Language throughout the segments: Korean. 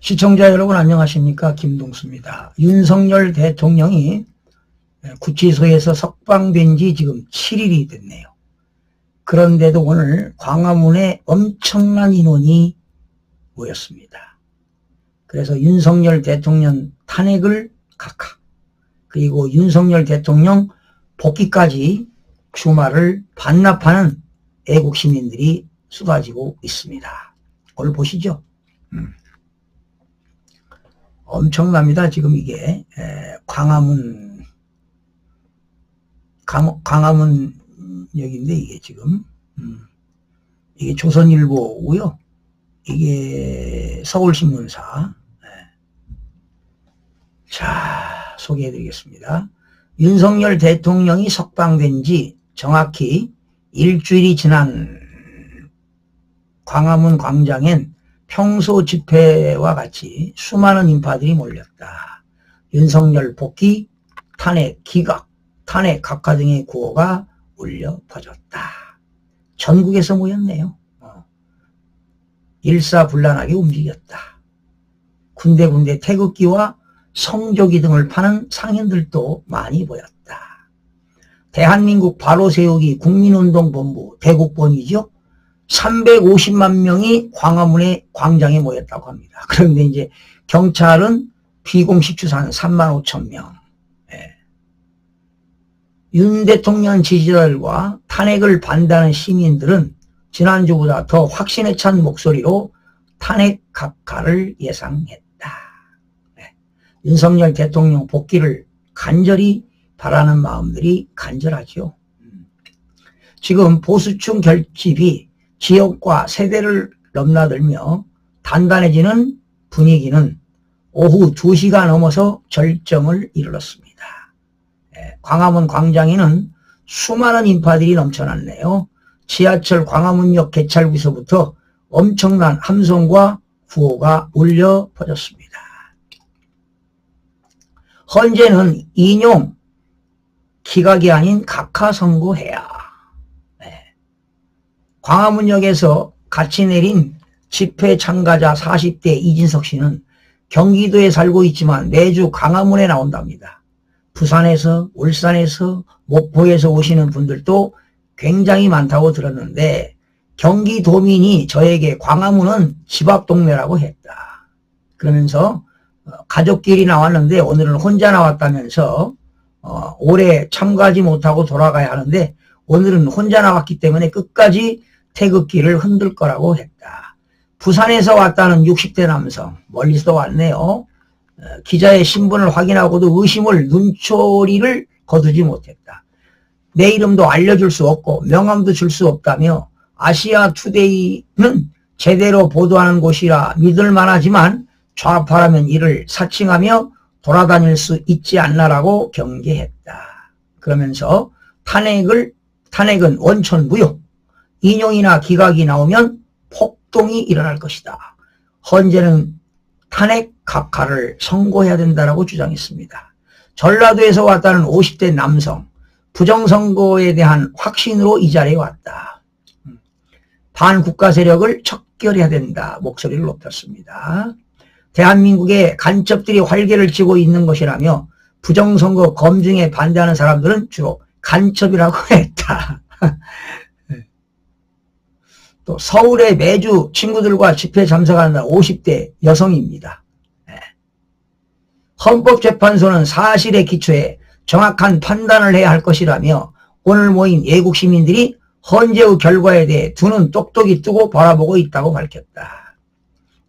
시청자 여러분 안녕하십니까? 김동수입니다. 윤석열 대통령이 구치소에서 석방된 지 지금 7일이 됐네요. 그런데도 오늘 광화문에 엄청난 인원이 모였습니다. 그래서 윤석열 대통령 탄핵을 각하, 그리고 윤석열 대통령 복귀까지 주말을 반납하는 애국 시민들이 쏟아지고 있습니다. 오늘 보시죠. 엄청납니다. 지금 이게 광화문역인데 이게 지금 이게 조선일보고요. 이게 서울신문사. 자, 소개해드리겠습니다. 윤석열 대통령이 석방된 지 정확히 일주일이 지난 광화문 광장엔 평소 집회와 같이 수많은 인파들이 몰렸다. 윤석열 복귀, 탄핵 기각, 탄핵 각하 등의 구호가 울려 퍼졌다. 전국에서 모였네요. 일사불란하게 움직였다. 군데군데 태극기와 성조기 등을 파는 상인들도 많이 보였다. 대한민국 바로 세우기 국민운동본부 대국본이죠. 350만 명이 광화문의 광장에 모였다고 합니다. 그런데 이제 경찰은 비공식 추산 3만 5천 명. 윤 대통령 지지자들과 탄핵을 반대하는 시민들은 지난주보다 더 확신에 찬 목소리로 탄핵 각하를 예상했다. 윤석열 대통령 복귀를 간절히 바라는 마음들이 간절하죠. 지금 보수층 결집이 지역과 세대를 넘나들며 단단해지는 분위기는 오후 2시가 넘어서 절정을 이르렀습니다. 광화문 광장에는 수많은 인파들이 넘쳐났네요. 지하철 광화문역 개찰구에서부터 엄청난 함성과 구호가 울려 퍼졌습니다. 헌재는 인용 기각이 아닌 각하 선고해야. 광화문역에서 같이 내린 집회 참가자 40대 이진석 씨는 경기도에 살고 있지만 매주 광화문에 나온답니다. 부산에서, 울산에서, 목포에서 오시는 분들도 굉장히 많다고 들었는데 경기도민이 저에게 광화문은 집 앞 동네라고 했다. 그러면서 가족끼리 나왔는데 오늘은 혼자 나왔다면서 올해 참가하지 못하고 돌아가야 하는데 오늘은 혼자 나왔기 때문에 끝까지 태극기를 흔들 거라고 했다. 부산에서 왔다는 60대 남성, 멀리서 왔네요. 기자의 신분을 확인하고도 의심을 눈초리를 거두지 못했다. 내 이름도 알려줄 수 없고 명함도 줄 수 없다며 아시아투데이는 제대로 보도하는 곳이라 믿을만하지만 좌파라면 이를 사칭하며 돌아다닐 수 있지 않나라고 경계했다. 그러면서 탄핵은 원천 무효, 인용이나 기각이 나오면 폭동이 일어날 것이다. 헌재는 탄핵 각하를 선고해야 된다라고 주장했습니다. 전라도에서 왔다는 50대 남성, 부정선거에 대한 확신으로 이 자리에 왔다. 반국가 세력을 척결해야 된다. 목소리를 높였습니다. 대한민국의 간첩들이 활개를 치고 있는 것이라며 부정선거 검증에 반대하는 사람들은 주로 간첩이라고 했다. 또 서울에 매주 친구들과 집회 참석하는 50대 여성입니다. 헌법재판소는 사실에 기초해 정확한 판단을 해야 할 것이라며 오늘 모인 애국 시민들이 헌재의 결과에 대해 두 눈 똑똑히 뜨고 바라보고 있다고 밝혔다.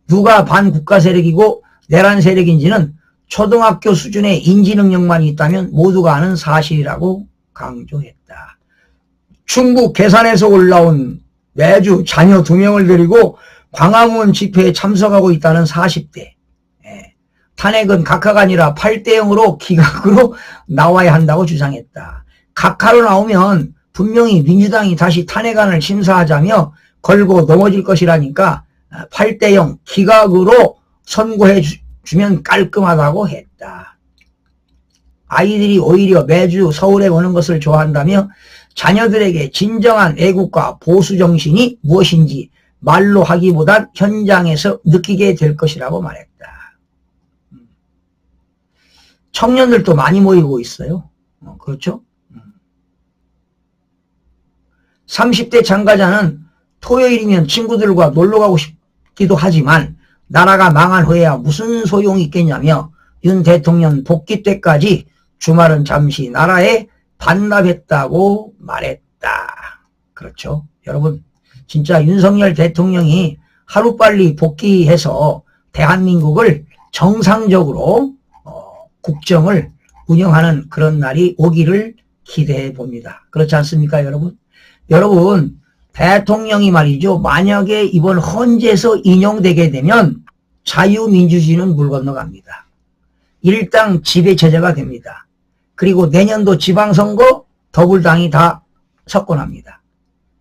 누가 반국가 세력이고 내란 세력인지는 초등학교 수준의 인지 능력만 있다면 모두가 아는 사실이라고 강조했다. 충북 괴산에서 올라온 매주 자녀 2명을 데리고 광화문 집회에 참석하고 있다는 40대. 탄핵은 각하가 아니라 8대0으로 기각으로 나와야 한다고 주장했다. 각하로 나오면 분명히 민주당이 다시 탄핵안을 심사하자며 걸고 넘어질 것이라니까 8대0 기각으로 선고해 주면 깔끔하다고 했다. 아이들이 오히려 매주 서울에 오는 것을 좋아한다며 자녀들에게 진정한 애국과 보수 정신이 무엇인지 말로 하기보단 현장에서 느끼게 될 것이라고 말했다. 청년들도 많이 모이고 있어요. 그렇죠? 30대 참가자는 토요일이면 친구들과 놀러 가고 싶기도 하지만 나라가 망한 후에야 무슨 소용이 있겠냐며 윤 대통령 복귀 때까지 주말은 잠시 나라에 반납했다고 말했다. 그렇죠. 여러분, 진짜 윤석열 대통령이 하루빨리 복귀해서 대한민국을 정상적으로 국정을 운영하는 그런 날이 오기를 기대해 봅니다. 그렇지 않습니까, 여러분? 여러분, 대통령이 말이죠. 만약에 이번 헌재에서 인용되게 되면 자유민주주의는 물 건너갑니다. 일당 지배체제가 됩니다. 그리고 내년도 지방선거 더불당이 다 석권합니다.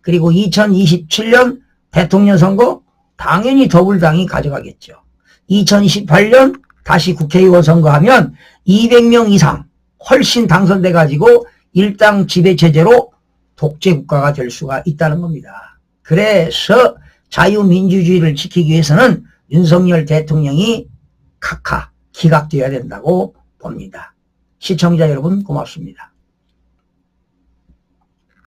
그리고 2027년 대통령 선거 당연히 더불당이 가져가겠죠. 2028년 다시 국회의원 선거하면 200명 이상 훨씬 당선돼 가지고 일당 지배체제로 독재국가가 될 수가 있다는 겁니다. 그래서 자유민주주의를 지키기 위해서는 윤석열 대통령이 기각되어야 된다고 봅니다. 시청자 여러분 고맙습니다.